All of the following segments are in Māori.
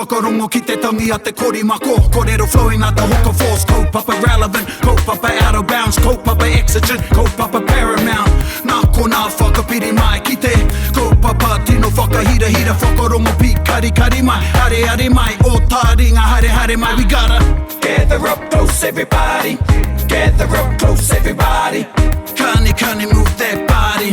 whakarongo ki te tangi a te korimako. Kōrero flowing out the hook of force. Kaupapa relevant, kaupapa out of bounds, kaupapa exigent, kaupapa paramount. Nā ko nā whakapiri mai ki te kaupapa tino whakahira hira whakarongo pi kari kari mai. Hare hare mai, o tā ringa hare hare mai. We gotta gather up close everybody. Gather up close everybody. Kani move that body.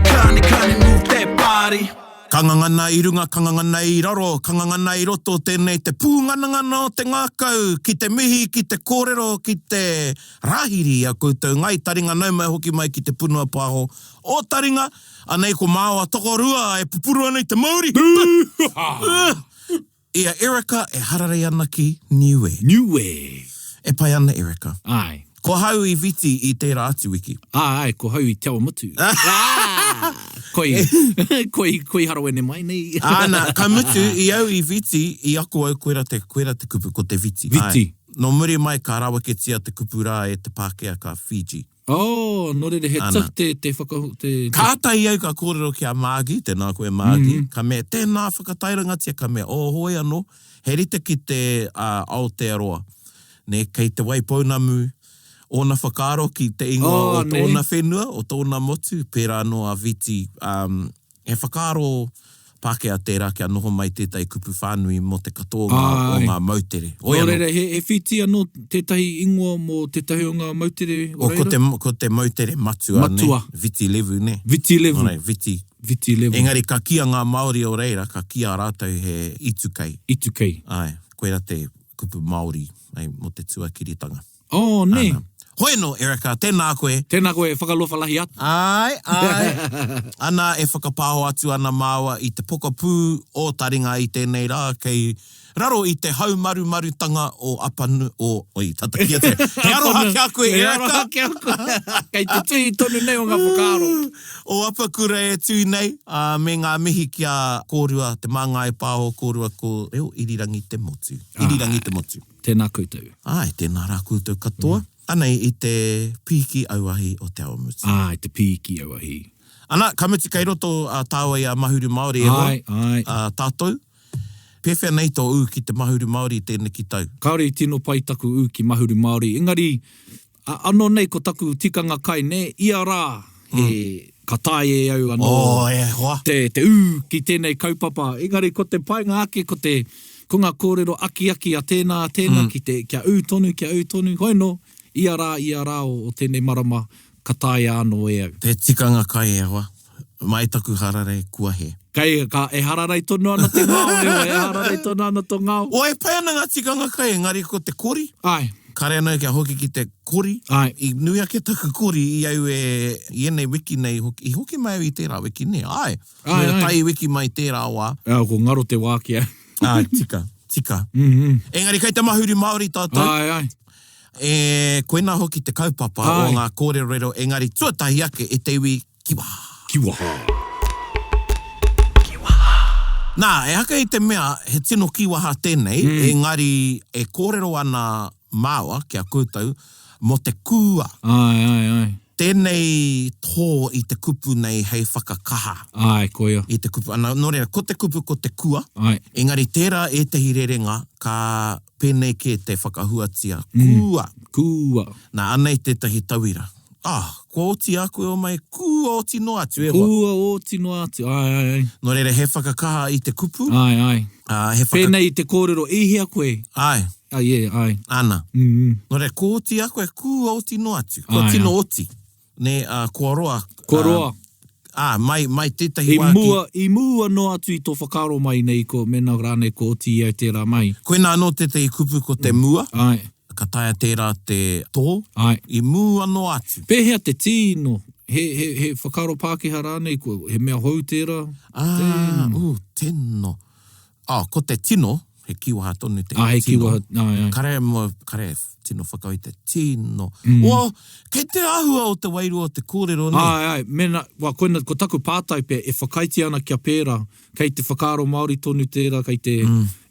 Kani move that body. Kangangana I runga, kangangana I raro, kangangana I roto tēnei te pūnganangana o te ngākau, ki te mihi, ki te kōrero, ki te rahiri a koutou. Ngai taringa nau mai hoki mai ki te punua pāho. O taringa, anei ko māua tokorua e pupuru anei te Māori. Ia Erika e hararei ana ki Niue. Niue. E pai ana Erika. Ai. Ko hau I viti I tērā atu wiki. Ai, ko hau I te awa mutu. Koi harawene mai nei. Ana, ka mutu I au I viti, I ako au koera te kupu ko te viti. Viti. Ai. No muri mai ka rawa ke tia te kupu rā e te Pākehā ka Fiji. Oh, no re he Ana. te whakahu... Kātai au ka kōrero ki a Māgi, tēnā koe Māgi. Ka mea tēnā whakatairanga tia, ka mea o hoi anō. He rita ki te Aotearoa. Ne, kei te Waipounamu, ona whakaaro ki te ingoa o tōna whenua, o tōna motu, pērā no a viti. He whakaaro Pākehā tērā kia noho mai tētai kupu whānui mo te katoa o ngā mautere. No reira, he whiti anō tētahi ingoa mo tētahi o ngā mautere o reira? Ko te mautere matua, Matua. Ne? Viti levu, ne? Viti levu. Orai, viti. Viti levu. Engari, ka kia ngā Māori o reira, ka kia rātou he itukei. Itukei. Ai, koera te kupu Māori, ai, mo te tuakiritanga. Oh, ne. Ana. Hoi no, Erika, tēnā koe. Tēnā koe, whakalofa lahi atu. Ai. Ana e whakapāho atu ana māua I te pokapū o taringa I tēnei rā, kei raro I te haumarumarutanga o apanu o... Oi, tatakia te. He aroha kia koe, Erika. He aroha kia koe. Kei te tui tonu nei o ngā whakaaro. O apakura e tui nei, me ngā mihi kia kōrua, te māngai pāho kōrua ko reo irirangi te motu. Irirangi te motu. Tēnā koutou. Ai, tēnā rā koutou katoa. Anei I te pīki auahi o te awamutu. Ai, te pīki auahi. Ana, kamuti kei roto tāua I a Mahuru Māori e hoa. Ai. Tātou. Pewhia nei tō u ki te Mahuru Māori tēnei ki tau. Kaore tino pai taku u ki Mahuru Māori. Engari, anō nei ko taku tikanga kai ne, ia rā he katai e au anō. E hoa. Te u ki tēnei kaupapa. Engari, ko te painga ake, ko ngā kōrero aki a tēnā ki te kia u tonu. Hoi no, ia rā o tēnei marama katai anō e au. Te tikanga kai e hoa. Mai taku harare kua he. Kai e hararei tonu ana te ngao, e hararei tonu ana tō ngao. O e pai ana ngā tikanga kai, engari ko te kori. Ai. Kare anau kia hoki ki te kori. Ai. I nui ake taku kori I au I enei wiki nei, I hoki mai au I tērā wiki nei. Ai. Tai wiki mai tērā wā. Ko ngaro te wā kia. Ai, tika. Engari, kei te Mahuru Māori tātou. Ai. E koena hoki te kaupapa o ngā kōrero, engari, tuatahi ake e te iwi kiwaha. Nā, e haka I te mea, he tino kiwaha tēnei, engari, e kōrero ana māua, kia koutou, mo te kua. Ai. Tēnei tō I te kupu nei hei whakakaha. Ai, koia. I te kupu, ana, no rea, ko te kupu, ko te kua. Ai. Engari, tērā e te hirerenga, ka pēnei ke te whakahuatia. Kua. Nā, anei tētahi tauira. Ko oti a koe o mai, kua oti no atu e hoa. Kua oti no atu, ai. No reira, he whakakaha I te kupu. Ai. Pēnei te kōrero, ihia koe. Ai. Ai. Ana. No reira, ko oti a koe, kua oti no atu. Ko tino oti. Ne, kua roa. Mai tētahi wāki. I mua no atu I tō whakaro mai nei ko mena rānei ko oti I au tērā mai. Koena anō tētahi kupu ko te mua. Ai. Ka taia tērā te tō. Ai. I mua no atu. Pēhea te tino. He whakaro Pākehā rānei ko he mea hou tērā. Tino. Ko te tino. He kiwaha tonu te he kiwaha. Ai. Kare tino whakau I te tino. Kei te āhua o te wairua o te kōrero ne. Ai. Mena, koina, ko taku pātai pe, e whakaiti ana kia pērā. Kei te whakaro Māori tonu tērā, kei te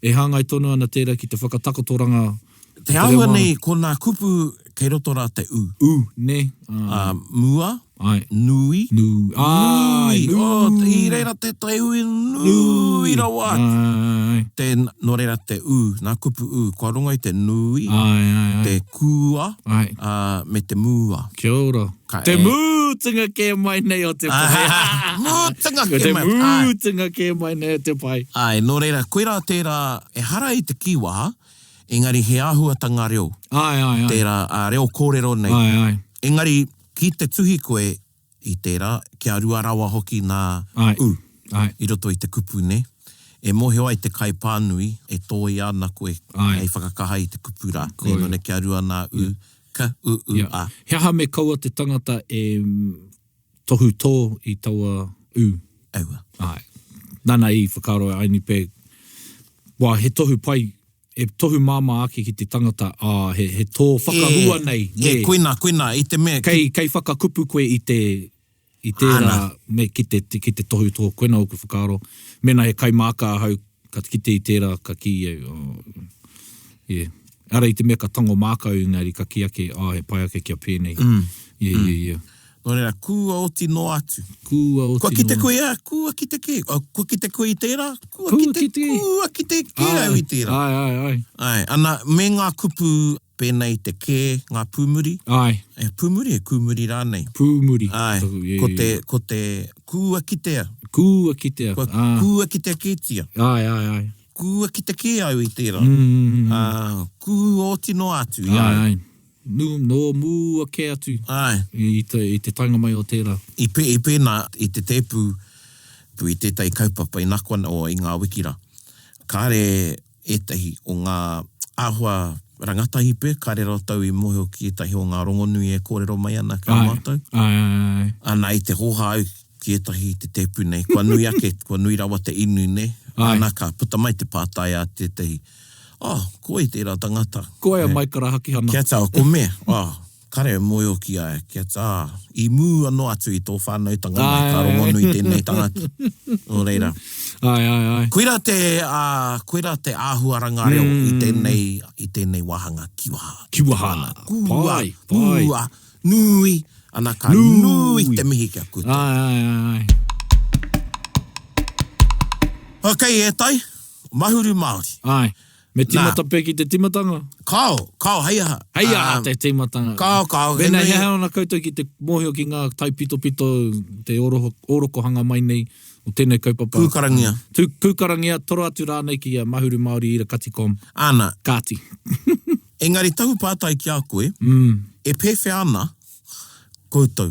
e hangai tonu ana tērā ki te whakatakotoranga. Te āhua nei, ko nā kupu kei roto rā te u. Ne. Mua, Ai. Nui. Nui. Ai. Nui. Oh, i reira te tai ui nui rawa. Ai. Te no reira te nā kupu kua runga i te nui, Ai. te kua, Ai. me te mua. Kia ora. Te mūtunga ke mai nei o te pai. Mūtunga ke Te mai. mūtunga ke mai nei o te pai. Ai, no reira, koe rā tērā, e hara i te kiwa, engari he āhuatanga reo. Ai. Tērā reo kōrero nei. Ai. Engari, ki te tuhi koe i tērā, kia rua rawa hoki nā Ai. I roto i te kupu ne. E mohe ai te kai pānui, e tōi ana koe, Ai. e whakakaha i te kupu rā. Ne no ne kia rua nā ka a. He aha me kaua te tangata e tohu tō i taua Aua. Ai. Nana i whakaro ai ni pē. Wā, he tohu pai, e tohu māma ake ki te tangata, he tō whakahua nei. Koina, i te mea. Kei whakakupu koe i tērā me ki te tohu tō, koina o ku whakaro. Mena he kai māka hau, ka kite i tērā, ka ki Ara i te mea ka tango mākau ngari, ka ki ake, he pai ake kia pēnei. No reira, kua oti no atu. Kua ki te koe kua ki te ke. Kua ki te koe i tērā, kua ki te ke au i tērā. Ai. Ana, me ngā kupu pēnei te ke, ngā pūmuri. Ai. Pūmuri rānei. Pūmuri. Ai, ko te kua ki tea. Kua ki tea. Kua ki te ketia. Ai. Kua ki te ke au i tērā. Kua oti no atu. Ai. No mua ke atu. Ai. I te tanga mai o tērā. I pēnā, i te tēpu, i tētai kaupapa i nakwana o i ngā wikira. Kāre etahi o ngā āhua rangatahipe, kāre rotau i mohe o ki etahi o ngā rongonui e kōrero mai ana ka mātou. Ai. Ana i te hoha au ki etahi te tēpu nei. Kua nui ake, kua nui rawa te inu nei. Ana ka puta mai te pātai a tētahi. Koe i tērā tangata. Koe a maikara haki hana. Kia tā, ko mea. Kare moe o ki ai. Kia tā, i mū anō atu i tō whānau tanga mai. Ka rongonui tēnei tangata. O reira. Ai. Koe rā te āhuaranga reo i tēnei wahanga kiwahana. Pai. Kua, nui. Ana ka nui te mihi kia kuta. Ai. Okay, e tai. Mahuru Māori. Ai. Me timata pē ki te timatanga? Kao, heiaha. Heiaha te timatanga. Kao. Wena he haona koutou ki te mohio ki ngā tai pito, te orokohanga mai nei, o tēnei kaupapa. Pūkarangia. Pūkarangia, toro atu rānei ki a Mahuru Māori i ra Katikom. Ana. Kāti. Engari tahu pātai ki a koe, e pewhi ana koutou.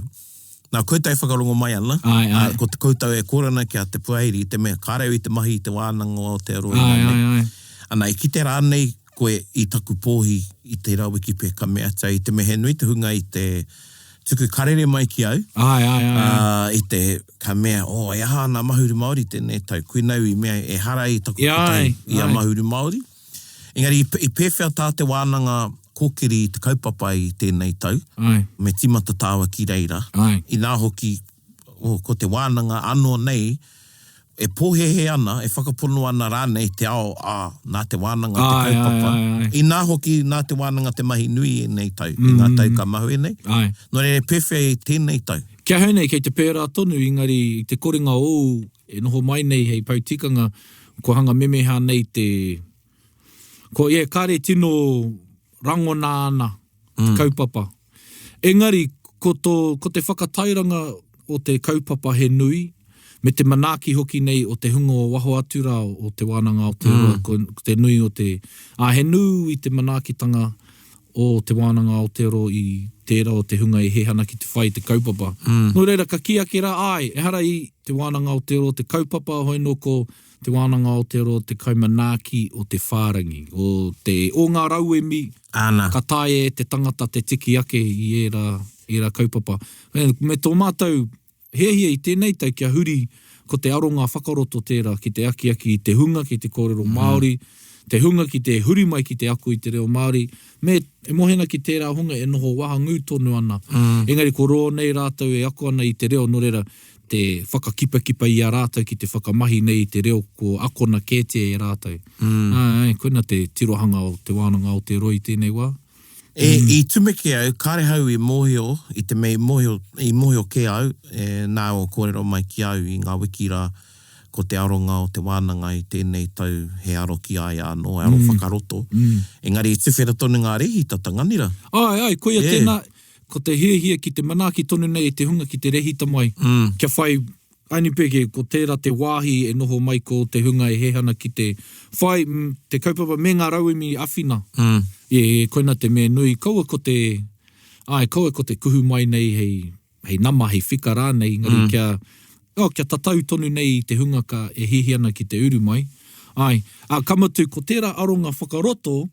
Nā koutou e whakarongo mai ana. Ai. Ko te koutou e kōrana ki a te puairi, i te mea kāreu i te mahi, i te wānanga o te aroa. Ai. Ana, i ki te rānei koe i taku pōhi i te rawiki pē ka mea tau, i te mehe nui te hunga i te tuku karere mai ki au. Ai. I te ka mea, e aha nā Mahuru Māori tēnei tau, koe nau i mea e hara i taku patai i a Mahuru Māori. Engari, i pēwhia tā te wānanga kōkiri i te kaupapa i tēnei tau, me timata tāua ki reira. I nā hoki, ko te wānanga anō nei, e pōhehe ana, e whakapono ana rānei te ao, nā te wānanga te kaupapa. I nā hoki, nā te wānanga te mahi nui e nei tau, i ngā tau ka mahu e nei. No re pewhia i tēnei tau. Kia hau nei, kei te pērā tonu, ingari te korenga o, e noho mai nei hei pautikanga, ko hanga memeha nei te... kāre tino rangona ana, te kaupapa. Engari, ko te whakatairanga o te kaupapa he nui, me te manaaki hoki nei o te hunga o waho atura o te wānanga o te roa, ko te nui o te... he nui te manaakitanga o te wānanga o te roa i tērā o te hunga i hehana ki te whai te kaupapa. No reira, ka ki ake rā, e hara i te wānanga o te roa, te kaupapa, hoi no ko te wānanga o te roa, te kaumanaaki o te whārangi, o ngā rauemi, ka tae e te tangata te tiki ake i era kaupapa. Me tō mātou, hehia i tēnei tau kia huri ko te aronga whakaroto tērā ki te aki i te hunga ki te kōrero Māori, te hunga ki te huri mai ki te aku i te reo Māori, me e mohena ki tērā hunga e noho waha ngū tonu ana. Engari ko roa nei rātau e ako ana i te reo no reira te whakakipa i a rātau ki te whakamahi nei i te reo ko akona kētia e rātau. Koina te tirohanga o te wānanga o te roi tēnei wā. I tumeke au, kare hau I mōhio, I te mei mōhio ke au, nā o kōrero mai ki au I ngā wikira ko te aronga o te wānanga I tēnei tau he aro ki ai anō, aro whakaroto. Engari I tuwhera tonu ngā rehita tanganira. Ai, koia tēnā, ko te hiahia ki te manaaki tonu nei te hunga ki te rehita mai. Kia whai, aini peke, ko tērā te wāhi e noho mai ko te hunga e hehana ki te whai, te kaupapa me ngā rauemi awhina. Koina te me nui, kaua ko te kuhu mai nei hei nama, hei whika rā nei, ngari kia tatau tonu nei te hunga ka e hihiana ki te uru mai. Kamatu, ko tērā aronga whakaroto,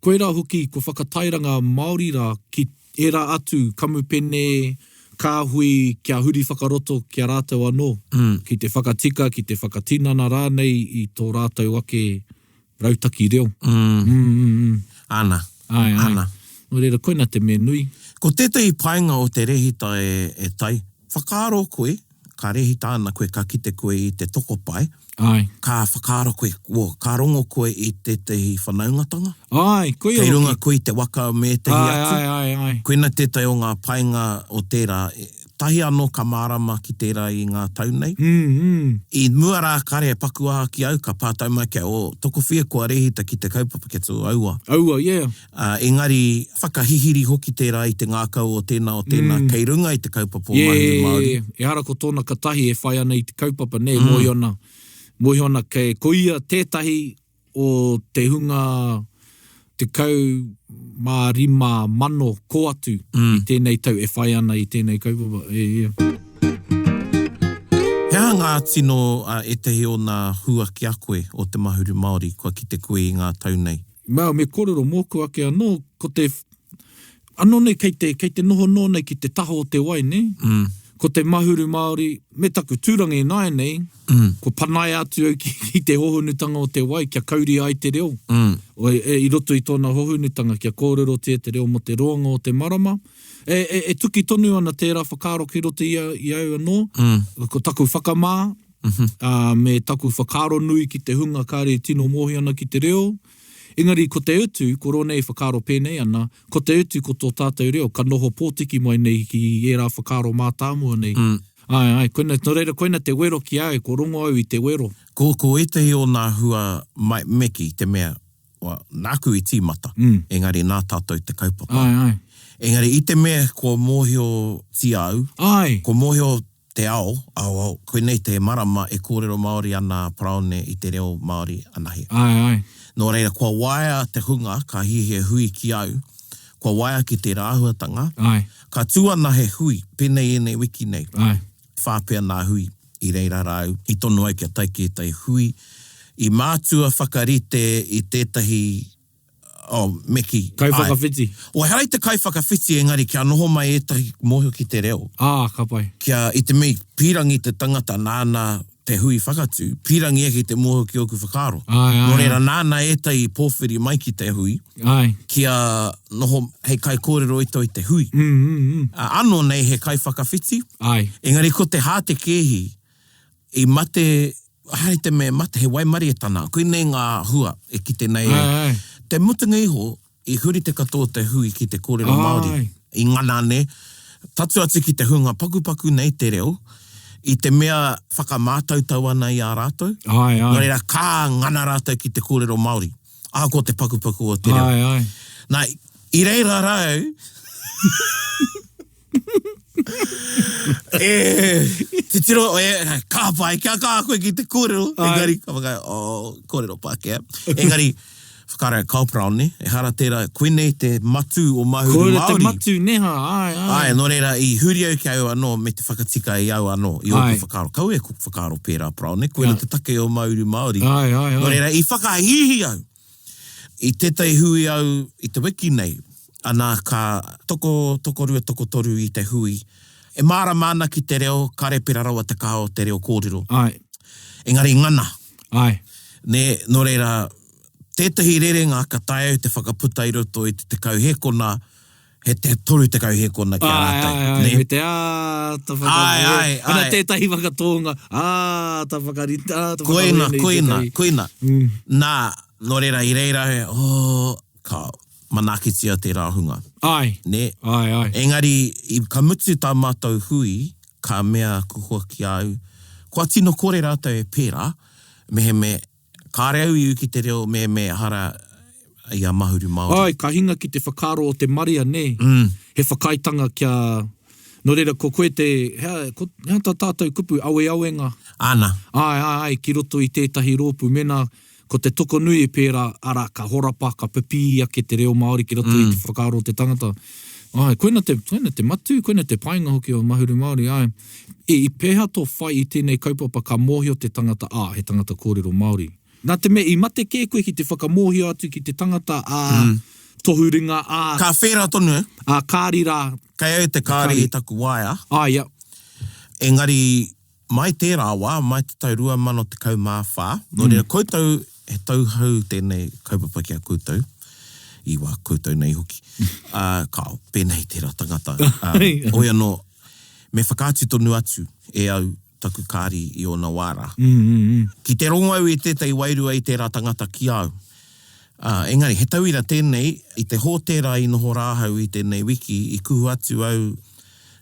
koe rā hoki ko whakatairanga Māori rā ki era atu kamupene, kāhui, kia huri whakaroto kia rātou anō. Ki te whakatika, ki te whakatinana rānei I tō rātou ake rautaki reo. Ana. Ana. No reira, koina te me nui. Ko tētai painga o te rehita e tai, whakaaro koe, ka rehita ana koe, ka kite koe I te tokopai. Ka whakaaro koe, ka rongo koe I tētai whanaungatanga. Kei runga koe I te waka me te hiatu. Koina tētai o ngā painga o tērā, tahi anō ka mārama ki tērā I ngā taunei. I mua rā kare paku aha ki au, ka pātau mai kia o toko whia kua rehita ki te kaupapa ke tō aua. Engari, whakahihiri hoki tērā I te ngākau o tēnā kei runga I te kaupapa o Mahuru Māori. E hara ko tōna katahi e whai ana I te kaupapa, ne, moiona kei koia tētahi o te hunga te kau mā rima mano ko atu I tēnei tau e whai ana I tēnei kaupapa. Hea ngā tino e tehi o ngā hua ki a koe o te Mahuru Māori kua ki te koe I ngā taunei? Me kōrero mōku ake anō, ko te anō nei kei te noho nō nei ki te taho o te wai, ne? Ko te Mahuru Māori, me taku tūrangi nai nei, ko panai atu au ki te hohunutanga o te wai, kia kauri ai te reo. I roto I tōna hohunutanga, kia kōrero te reo mo te roanga o te marama. E tuki tonu ana tērā whakaaro ki roto I au anō, ko taku whakamā, me taku whakaaro nui ki te hunga kāre tino mōhi ana ki te reo. Engari, ko te utu, ko ronei whakaaro pēnei ana, ko te utu ko tō tātou reo, ka noho pōtiki mai nei ki era whakaaro mātāmua nei. Koina te wero ki au, ko rongo au I te wero. Ko etahi o ngā hua meki te mea, nāku I tīmata, engari nā tātou te kaupapa. Engari, I te mea ko mōhio ti au, ko mōhio te ao, koe nei te marama e kōrero Māori ana praone I te reo Māori anahi. Nō reira, kua waia te hunga, ka hihia hui ki au, kua waia ki te rāhuatanga, ka tūana he hui, pēnei e nei wiki nei, whāpea nā hui I reira rau, I tonu ai kia taiki e tai hui, I mātua whakarite I tētahi meki. Kai whakawhiti. O harai te kai whakawhiti engari kia noho mai e tahi mōhio ki te reo. Ka pai. Kia I te mei pirangi te tangata nāna te hui whakatu, pirangi e ki te mōhio ki oku whakaaro. Nō reira nāna e tai pōwhiri mai ki te hui, kia noho hei kai kōrero I te hui. Anō nei he kai whakawhiti. Engari ko te hāte kehi, I mate, haere te me mate he waimari e tana, koe nei ngā hua e ki te nei. Te mutunga iho, I huri te katoa te hui ki te kōrero Māori. I ngana ne, tatu atu ki te hunga pakupaku nei te reo, I te mea whakamātautau ana I a rātou. Nō reira, kā ngana rātou ki te kōrero Māori. Ko te pakupaku o te reo. Nā, I reira rau, te tiro, kā pai, kia kā koe ki te kōrero. Engari, ka whakai, kōrero Pākehā. Engari, whakara kaupraone, e hara tērā, koe nei te matu o Mahuru Māori. Koe te matu, neha, Nō reira, I huri au ki au anō, me te whakatika I au anō, I oku whakaaro. Kau e whakaaro pērā praone, koe te take o Mahuru Māori. Nō reira, I whakahihi au. I tētai hui au, I te wiki nei, ana ka toko toru I te hui. E mārama ana ki te reo, kare pera rawa te kaho te reo kōrero. Engari ngana. Nō reira, tētahi rerenga ka tae au te whakaputa I roto I te kauhekona, he te toru te kauhekona ki a rātou. Me te ta whakarita. Ana tētahi whakatonga, ta whakarita. Koina. Nā, nō reira I reira, ka manakitia tērā hunga. Ai. Ne? Ai. Engari, i ka mutu tā mātou hui, ka mea kuhua ki au, kua tino kore rātou e pērā, me kāre au i uki te reo, me hara i a mahuru Māori. Ai, ka hinga ki te whakaro o te maria, ne? He whakaitanga kia... No reira, ko koe te... Hea tā tātou kupu, awe-awenga. Ana. Ai, ki roto i tētahi rōpu, mena, ko te toko nui e pērā, ara, ka horapa, ka pipia ke te reo Māori, ki roto i te whakaro o te tangata. Ai, koina te matu, koina te painga hoki o mahuru Māori, ai. I pēha tō whai i tēnei kaupapa ka mōhio te tangata, he tangata kōrero Māori. Nā te me, i mate kē koe ki te whakamōhio atu ki te tangata, tohuringa, Ka whera tonu, kāri rā. kai au te kāri i taku waia. Ia. Engari, mai tērā wā, mai te tau 2014, no reira koutou he tauhau tēnei kaupapa ki a koutou, i wā koutou nei hoki. Kao, pēnei tērā tangata. Oi anō, me whakaatu tonu atu e au taku kāri i ona wāra. Ki te rongo au i tētai wairua i tērā tangata ki au. Engari, he tauira tēnei, i te hōtera i noho rāhau i tēnei wiki, i kuhu atu au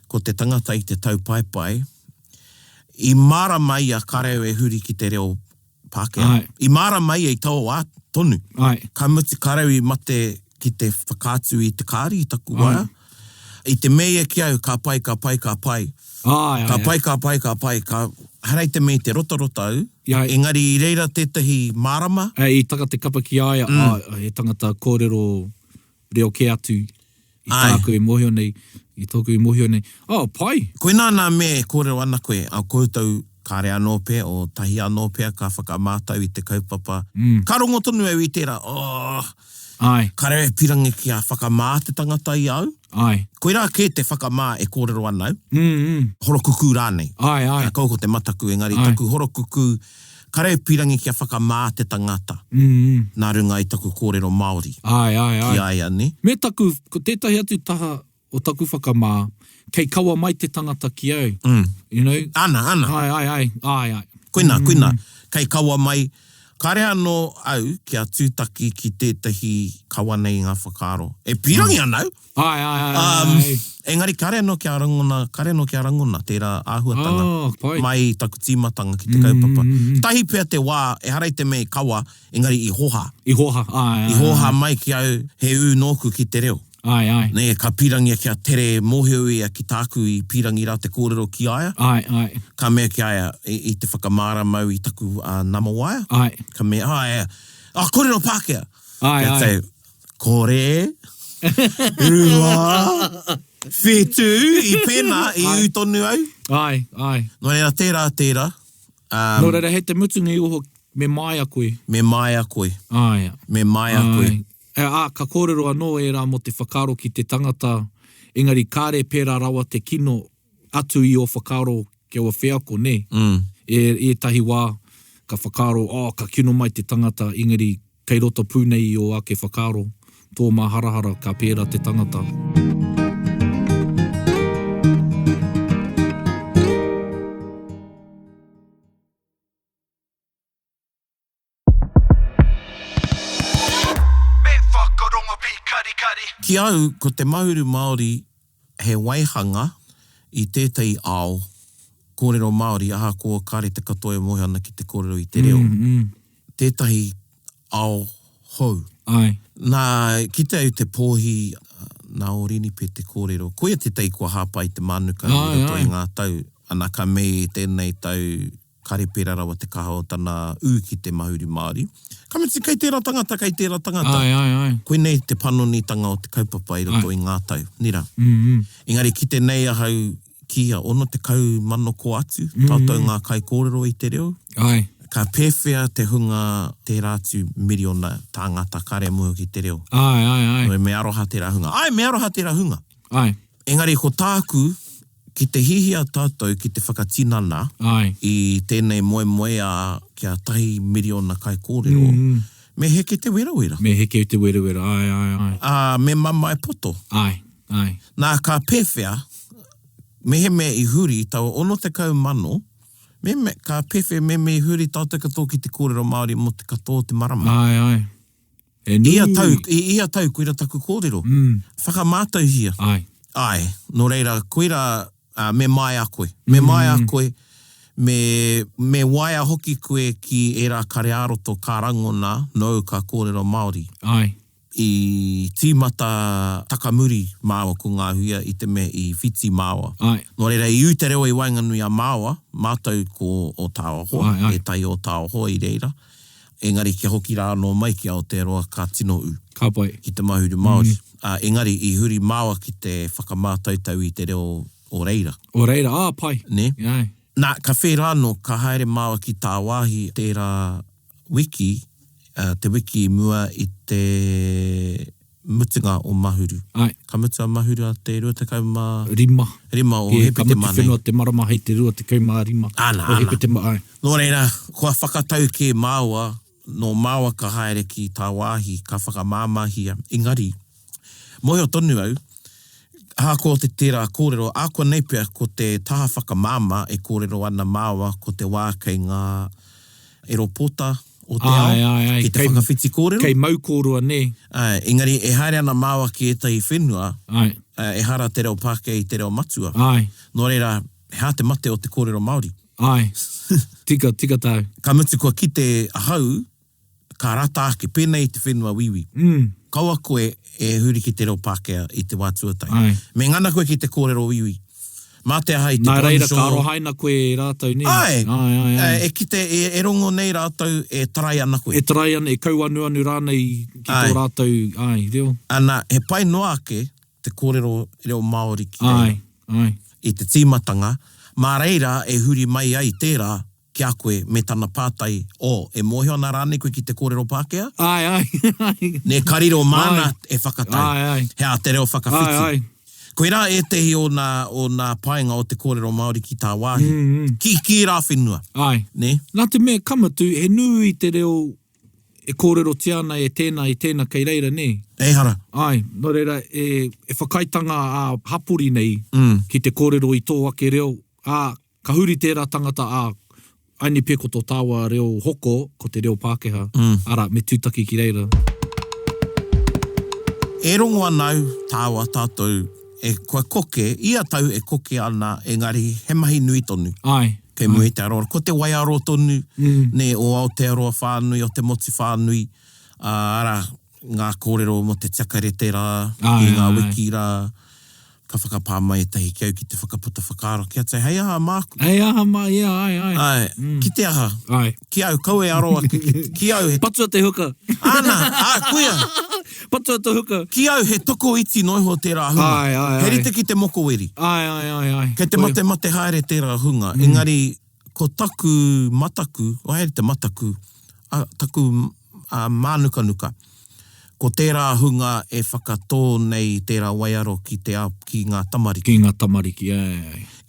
ko te tangata i te tau paipai, i mara mai a kareo e huri ki te reo Pākehā. I mara mai e tau wā tonu. Ka muti kareo i mate ki te whakātu i te kāri i taku waia. I te mea ki au, ka pai. Ka pai, ka harei te mei te rota au. Engari, i reira tētahi mārama. I taka te kapa ki aia, he tangata kōrero reo ke atu i tāku e mohio nei. I tōku i mohio nei. Pai. Koe nāna me kōrero ana koe, a koutou kāre anō pēr, o tahi anō pēr, ka whakamātau i te kaupapa. Ka rongo tonu au i tērā, ka reo e pirangi ki a whakamā te tangata i au. Koe rā ke te whakamā e kōrero anau. Horokuku rānei. Kau ko te mataku, engari taku horokuku, ka reo pirangi ki a whakamā te tangata. Nā runga i taku kōrero Māori. Ki aia, ne? Me taku, ko tētahi atu taha o taku whakamā, kei kaua mai te tangata ki au. You know? Ana. Ai. Koina. Kei kaua mai. Ka rea anō au ki a tūtaki ki tētahi kawanei ngā whakaro. E pirangi anau. Engari, ka rea anō ki a rangona, tērā āhuatanga. Mai taku tīmatanga ki te kaupapa. Tahi pia te wā, e harai te mei kawa, engari i hoha. I hoha mai ki au he nōku ki te reo. Nei, ka pirangi ki a tere mohio ia ki tāku i pirangi rā te kōrero ki aia. Ka mea ki aia i te whakamāra mau i taku nama waia. Ka mea, kōrero Pākehā. Te kore, rua, whetu, i pēnā, i utonu au. No reira, tērā. No reira, he te mutunga i oho me mai a koe. Me mai a koe. Ka kōrero anō e rā mo te whakaro ki te tangata, engari kāre pērā rawa te kino atu i o whakaro ke o whiako, ne? E tahi wā, ka whakaro, ka kino mai te tangata, engari kei roto pūnei i o ake whakaro, tō mā harahara ka pērā te tangata. Ki au, ko te mahuru Māori he waihanga i tētai ao kōrero Māori, aha ko kāre te katoa mohe ana ki te kōrero i te reo. Tētahi ao hou. Nā, ki te au te pōhi, nā orini pe te kōrero. Koia te tei kua hapa i te manuka i roto i ngā tau. Ana ka mei tēnei tau kare pēra rawa te kaha o tana ki te mahuru Māori. Ka miti kei tērā tangata. Koe nei te panonitanga o te kaupapa i roto i ngā tau. Nira. Engari ki te nei ahau kia ono te kau mano ko atu. Tātou ngā kai kōrero i te reo. Ka pēwhea te hunga te rātu miriona tāngata kare muho ki te reo. Me aroha tērā hunga. Me aroha tērā hunga. Engari ko tāku ki te hihia tātou ki te whakatinana i tēnei moe a kia tahi miriona kai kōrero, me heke te wera. Me mama e poto. Nā ka pēwhea, mehe me i huri, tau ono te kau mano, ka pēwhea me i huri tātou katoa ki te kōrero Māori mo te katoa te marama. Ia tau koeira taku kōrero. Whakamātau hia. Ai, no reira, koeira me mai a koe. Me mai a koe, me waia hoki koe ki e rā karearoto karangona nau ka kōrero Māori. Ai. I tīmata takamuri māua ko ngā huia i te me i whiti māua. Ai. No reira, i ute reo i wainganui a māua, mātau ko o Tāohoa, e tai o Tāohoa i reira. Engari kia hoki rā no mai ki Aotearoa ka tino u. Ka pai. Ki te mahuru Māori. Engari i huri māua ki te whakamātautau i te reo o reira. O reira, pai. Ne? Ai. Nā, ka whērano, ka haere māua ki tā wāhi tērā wiki, te wiki mua i te mutunga o mahuru. Ai. Ka mutunga mahuru a te 25... Rima o hepe te mana. Ka mutu whenua te marama hei te 25 Ana, o hepe te ai. Nō reira, kua whakatau ke māua, no māua ka haere ki tā wāhi, ka whakamāmahia. Engari, mohi o tonu au, hako te tērā kōrero, ākua nei pia ko te taha whakamāma e kōrero ana māua ko te wā kei ngā eropota o te ao, ki te whakawhiti kōrero. Kei maukōrua, ne. Engari, e haere ana māua ki etai whenua, e hara te reo Pākehā i te reo matua. Nō reira, hea te mate o te kōrero Māori. Tika tau. Ka mutu kua ki te ahau, ka rata ake, pēnei te whenua wiwi. Kaua koe e huri ki te reo Pākehā i te wātuatai. Me ngana koe ki te kōrero wiwi. Mā te aha i te Nā reira, ka arohaina koe rātou, ne? E ki te, e rongo nei rātou, e tarai ana koe. E tarai ana, e kau anu rānei ki tō rātou, reo. Ana, he pai noa ake te kōrero reo Māori ki reira. I te tīmatanga, mā reira e huri mai ai tērā, ki a koe me tana pātai, e mohi ana rānei koe ki te kōrero Pākehā? Ne kariro mana e whakatai. Hea te reo whakawhiti. Koe rā e tehi o nā paenga o te kōrero Māori ki tā wāhi. Ki rā whenua. Ne? Nā te mea kamatu, he nui te reo e kōrero te ana e tēnā kei reira, ne? E hara. No reira, e whakaitanga a hapori nei ki te kōrero i tō ake reo. Ka huri tērā tangata aini peko tō tāua reo hoko ko te reo Pākehā. Ara, me tūtaki ki reira. E rongo anau tāua tātou e koe koke, ia tau e koke ana, engari he mahi nui tonu. Kei mui te aroa. Ko te waiaro tonu, ne o Aotearoa whānui, o te moti whānui, ara ngā kōrero mo te tiakarete rā, i ngā wiki rā, ka whakapāmai e tahi kiau ki te whakaputa whakaaro. Kia te hei aha māku. Hei aha mā, Ki te aha. Ki au, kau e aroa. Ki au he... Patua te huka. Ana, kuia. Patua te huka. Ki au he toko iti noiho tērā hunga. He rite ki te moko weri. Kei te mate haere tērā hunga. Engari, ko taku mataku, o haere te mataku, taku mānukanuka. Ko tērā hunga e whakatō nei tērā waiaro ki ngā tamariki. Ki ngā tamariki,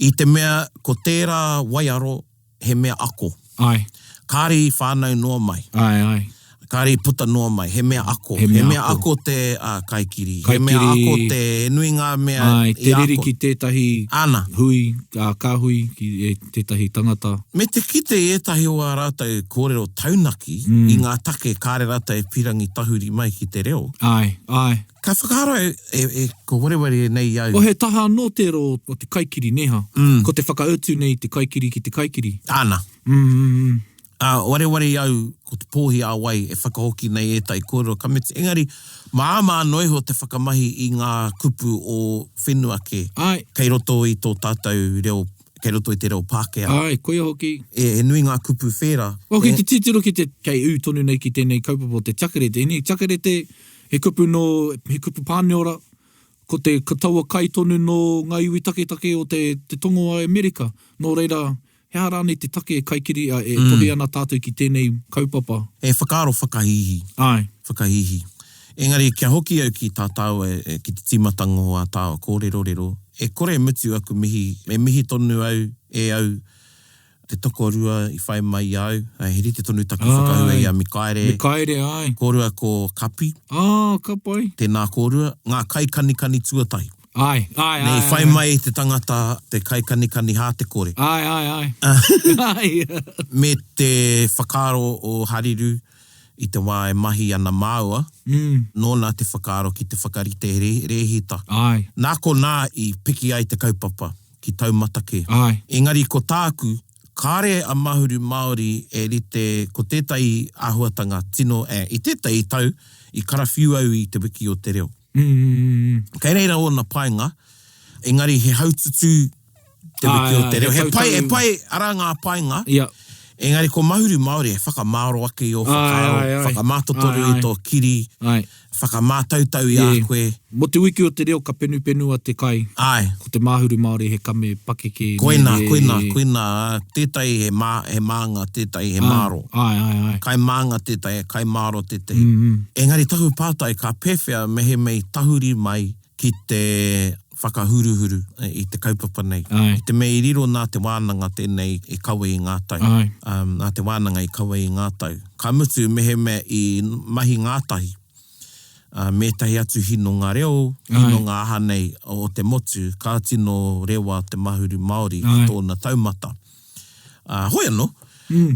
I te mea, ko tērā waiaro he mea ako. Kāri whānau noa mai. Kāri puta noa mai, he mea ako. He mea ako te kaikiri. He mea ako te nui ngā mea te riri ki tētahi hui, ka hui ki tētahi tangata. Me te kite ētahi o a rātou kōrero taunaki, i ngā take kāre rātou e pirangi tahuri mai ki te reo. Ka whakaharo ko wareware nei au. O he taha anō tēro o te kaikiri neha. Ko te whakautu nei te kaikiri ki te kaikiri. Wareware au, ko te pōhi a wai e whakahoki nei tai kōrero kamiti. Engari, māma noiho te whakamahi i ngā kupu o whenua ke. Kei roto i tō tātou reo, kei roto i te reo Pākehā. Koia hoki. E nui ngā kupu whēra. Ki te titiro ki te kei u tonu nei ki tēnei kaupapa o te tiakarete. Tiakarete, he kupu pāneora, ko te kataua kai tonu no ngā iwi take o te tongo a Amerika. Nō reira, hea rānei te take kaikiri e tohi ana tātou ki tēnei kaupapa. E whakaaro whakahihi. Whakahihi. Engari, kia hoki au ki tā tāu ki te timatango a tāu kōrero. E kore mutu aku mihi tonu au, te toko rua i whai mai au. He rite tonu taku whakahua i a Mikaere. Kōrua ko Kapi. Kapai. Tēnā kōrua. Ngā kai kanikani tuatahi. Nei whai mai te tangata te kai kanikani hā te kore. Ai. Me te whakaro o Hariru, i te wā e mahi ana māua, nōna te whakaaro ki te whakarite rehita. Ai. Nā ko nā i piki ai te kaupapa ki taumata ke. Ai. Engari ko tāku, kāre a mahuru Māori e rite ko tētai āhuatanga tino i tētai tau i karawhiu au i te wiki o te reo. Kei reira o na painga, engari he haututu te wiki o te reo. He pai ara ngā painga, engari ko mahuru Māori e whakamāro ake o whakaaro, whakamātotoru e tō kiri, whakamātautau i a koe. Mo te wiki o te reo ka penu a te kai. Ai. Ko te mahuru Māori he kame pakeke. Koina. Tētai he mānga, tētai he māro. Ai. Kai mānga tētai, kai māro tētai. Engari tahu pātai ka pewhia mehe mei tahuri mai ki te whakahuruhuru i te kaupapa nei. Ai. I te mei riro nā te wānanga tēnei i kaua i ngā tau. Nā te wānanga i kaua i ngā tau. Ka mutu mehe me i mahi ngātahi. Mētahi atu hino ngā reo, hino ngā aha nei o te motu, ka tino rewa te mahuru Māori i tōna taumata. Hoi anō,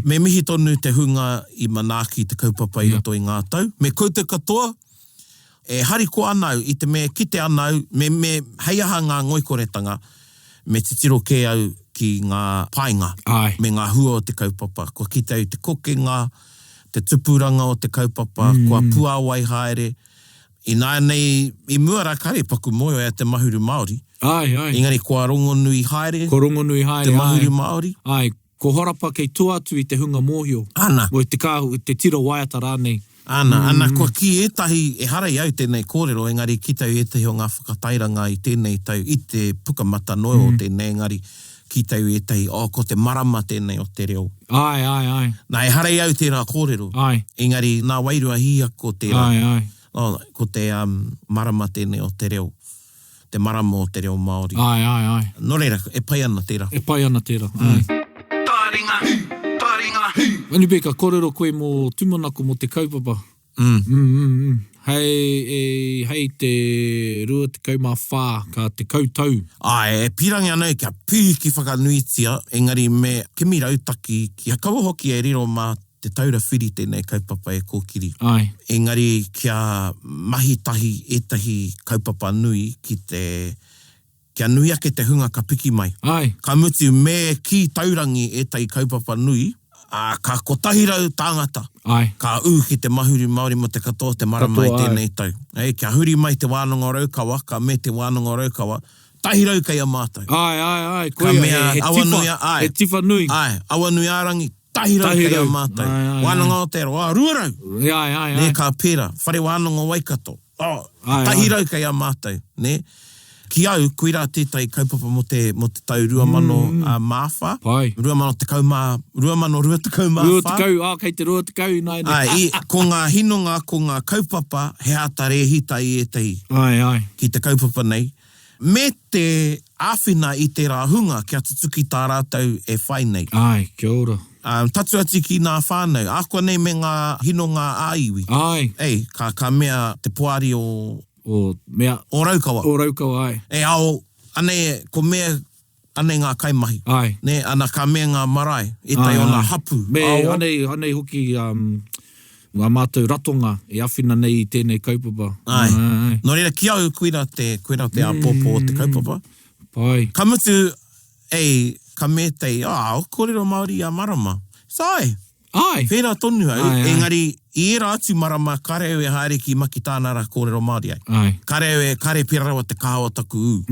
me mihi tonu te hunga i manaaki te kaupapa i roto i ngā tau. Me koutou katoa, e hari ko anau i te me kite anau, me heiaha ngā ngoikoretanga, me te tiro ke au ki ngā painga, me ngā hua o te kaupapa. Kua kite au te kokenga, te tupuranga o te kaupapa, kua puawai haere. I nā nei, i muara kare paku moio e te mahuru Māori. Engari kua rongonui haere, te mahuru Māori. Ko horapa kei tuatu i te hunga mōhio. Ana. Mo te tiro waiata rānei. Ana, kua ki etahi e harai au tēnei kōrero, engari ki tau etahi o ngā whakatairanga i tēnei tau, i te pukamata noe o tēnei, engari ki tau etahi, ko te marama tēnei o te reo. Ai. Nā e harai au tērā kōrero. Engari, nā wairua hia ko tērā. Ko te marama tēnei o te reo. Te marama o te reo Māori. Nō reira, e pai ana tērā. Anipeka, kōrero koe mō tumanako mō te kaupapa. Hei te rua te kaumā whā, ka te kautau. E pirangi anau kia pūhi ki whakanuitia, engari me kimi rautaki, kia kaua hoki e riro mā te taura whiri tēnei kaupapa e kōkiri. Engari kia mahi tahi etahi kaupapa nui ki te... Kia nui ake te hunga ka piki mai. Ka mutu me ki taurangi etahi kaupapa nui, ka kotahirau tāngata. Ka ki te mahuri Māori mo te katoa te marama i tēnei tau. Kia huri mai te wānanga raukawa, ka me te wānanga raukawa, tahirau kei a mātou. Ka mea he tifa nui. Awa nui ārangi, tahirau kei a mātou. Wānanga o te ro, ruarau. Ne ka pēra, whare wānanga waikato. Tahirau kei a mātou. Ne? Ki au, koira tētai kaupapa mo te tau ruamano māwha. Ruamano te kaumā, ruamano rua te kaumā wha. Kei te rua te kau, nai. Ko ngā hinonga, ko ngā kaupapa, he ata rehita i etahi. Ki te kaupapa nei. Me te āwhina i te rāhunga, kia tutuki tā rātau e whai nei. Kia ora. Tatu ati ki nā whānau, ākua nei me ngā hinonga āiwi. Ka mea te puari o raukawa. Ane, ko mea, ane ngā kaimahi. Ne, ana ka mea ngā marae, etai o ngā hapu. Ane hoki ngā mātou ratonga e awhina nei i tēnei kaupapa. Nō reira, ki au koira te āpopo o te kaupapa. Ka mutu, ka me tei, kōrero Māori a marama. Whērā tonu au, engari, i era atu marama kareo e haere ki maki tānara kōrero Māori ai. Kare pirawa te kāwa taku u.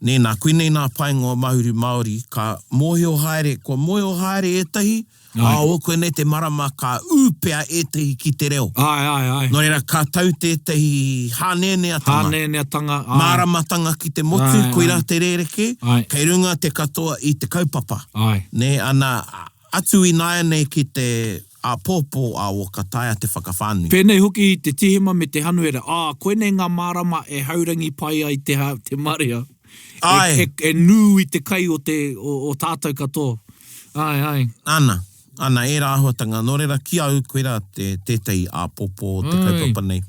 Nā, koinei nā paingo mahuru Māori, ka mōhio haere, ko mōhio haere etahi, koe nei te marama ka ūpea etahi ki te reo. Nō reira, ka tau te etahi hāneneatanga. Māramatanga ki te motu, koira te rereke, kei runga te katoa i te kaupapa. Ne, ana... Atu i nāia nei ki te āpōpō o ka taia te whakawhānui. Pēnei hoki te tihima me te hanuera. Koenei ngā mārama e haurangi pai ai te marea. E nū i te kai o tātou katoa. Ana, e rāhuatanga. Nō reira ki au koera tētei āpōpō o te kaupapa nei.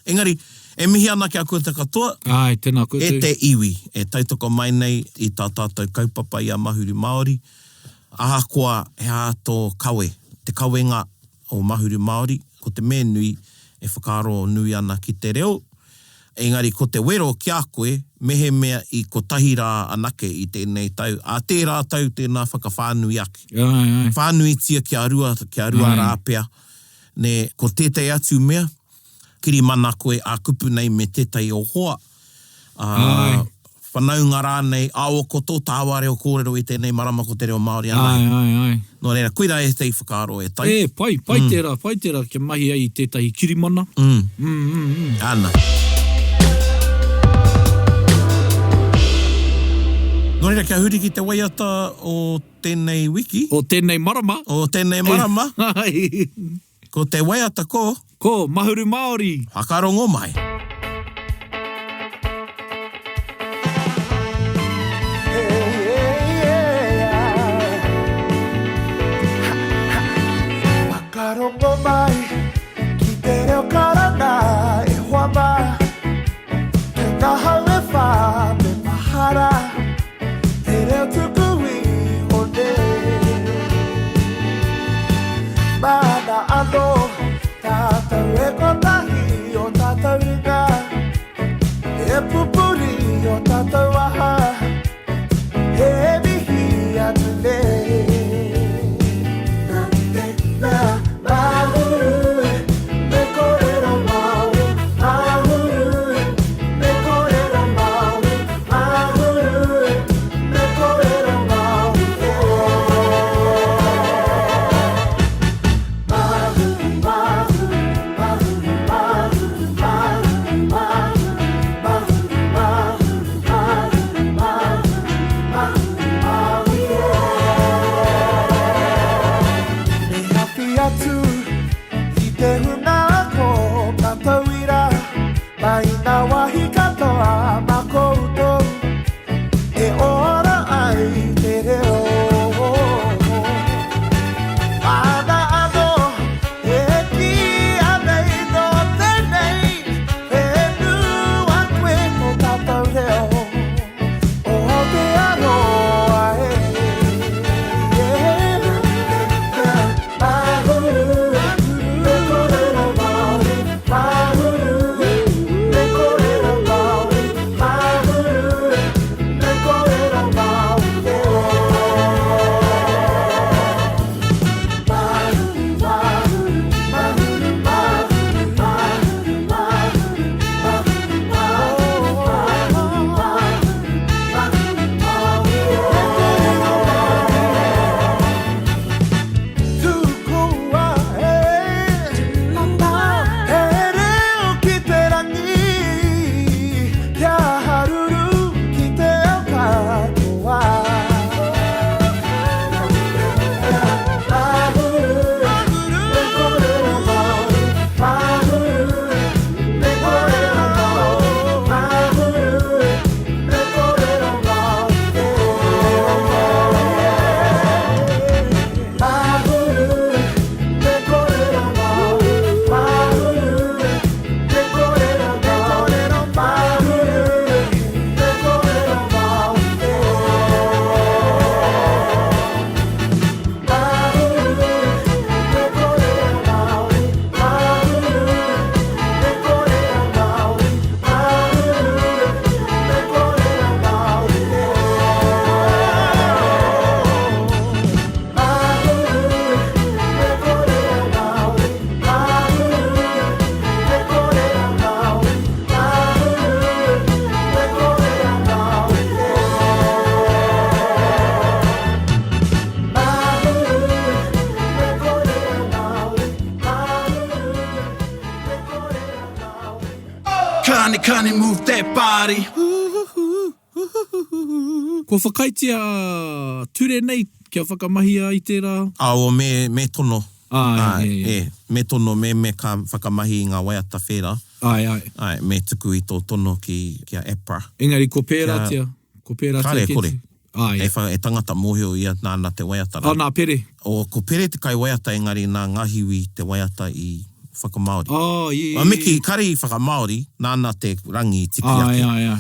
Engari, e mihi ana ki a koe te katoa. Tēnā koe e te iwi. E tautoko mai nei i tā tātou kaupapa i a mahuru Māori. Ahakoa he ato kawe, te kawenga o mahuru Māori, ko ko te menui e whakaaro nui ana ki te reo. Engari, ko te wero ki a koe, mehe mea i ko tahi rā anake i tēnei tau. A tērā tau tēnā whakawhānui ake. Whānui tia ki a rua rā pea. Ne, ko tētai atu mea, kiri mana koe a kupu nei me tētai o hoa. Whanaunga rānei, ao koto, tāware o kōrero i tēnei marama ko te reo Māori ana. Nō reira, koira e tei whakaaro e tai. Pai tērā, kia mahi ai i tētahi kirimana. Ana. Nō reira, kia huri ki te waiata o tēnei wiki. O tēnei marama. Ko te waiata ko. Ko, Mahuru Māori. Whakarongo mai. Whakarongo mai, ki te reo karana e hoa mai. Ke ngā hau e whā me mahara. Mana ano, tātou e kotahi o tātou inga. E pupuri o tātou aha, e mihi atu nei. Nante ngā mahuru, me kōrero Māori. Mahuru, me kōrero Māori. Mahuru, me kōrero Māori. Maina wahi katoa makoutou, e ora ai te reo. Ana ano, e ki anei no tenei, e nua koe mo tātou reo. O te aroa e. Mahuru, me kōrero Māori. Mahuru, Kani move that body. Ko whakaitia ture nei kia whakamahia i tērā? O me tono. Me tono, me ka whakamahi i ngā waiata whera. Me tuku i tō tono ki a EPRA. Engari, ko pērā tia? Ko pērā tia? Kore. E tangata mōhio ia nāna te waiata. Nā pere. Ko pere te kai waiata, engari nā ngahiwi te waiata i whakamaori. Miki, kare i whakamaori, nāna te rangi i tiki ake.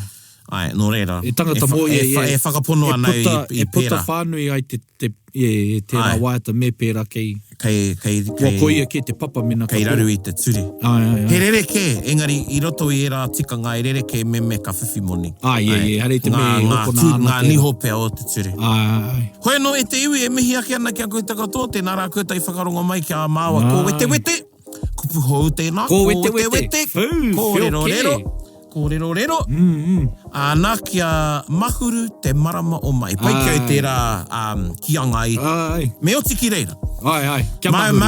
Nō reira. E tangata mōhio. E whakapono ana i pēra. E puta whānui ai tērā waiata me pēra kei. Ko ia ke te papa mena kei raru i te turi. He rereke, engari i roto i era tikanga, i rereke me ka whiwhi moni. Harei te me hokona ana. Ngā niho pia o te turi. Hoi no, e te iwi e mihi ake ana kia koe takato, tēnā rā koe tai whakarongo mai kia māua. Ko wete, kupu hou tēnā, ko wete, ko rero. Ko rero. Nā kia mahuru te marama o mai. Pai kia te rā kianga i. Me oti ki reira. Kia mahuru.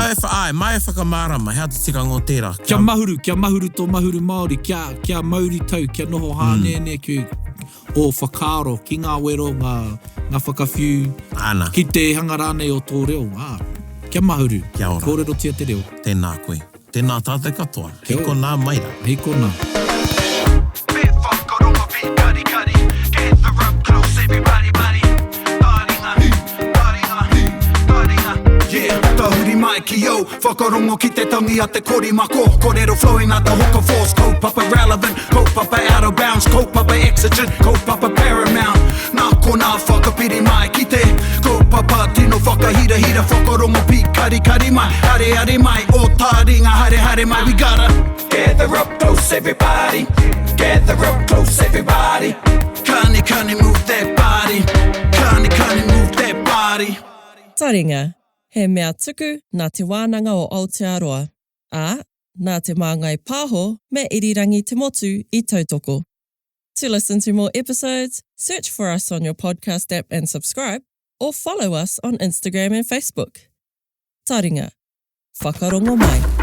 Mai whakamārama, hea te tikanga o tērā. Kia mahuru tō mahuru Māori, kia mauri tau, kia noho hānene ki o whakaaro, ki ngā wero, ngā whakawhiu, ki te hangarane o tō reo. Kia mahuru. Kia ora. Kōrero tia te reo. Tēnā koe. Tēnā tātai katoa. Hei kona maira. Hei kona. Tahuri mai ki yo, whakarongo ki te tangi a te kori mako. Kōrero flowing out the hooker force, kaupapa relevant, kaupapa out of bounds, kaupapa exigent, kaupapa paramount. Nā kona whakapiri mai ki te kaupapa tino whakahira, whakarongo pi kari mai, hare mai, o tā ringa hare mai. We gotta gather up close everybody, gather up close everybody. Kani move that body, kani move that body. Taringa. He mea tuku nā te wānanga o Aotearoa, nā te māngai pāho me irirangi te motu I tautoko. To listen to more episodes, search for us on your podcast app and subscribe, or follow us on Instagram and Facebook. Taringa. Whakarongo mai.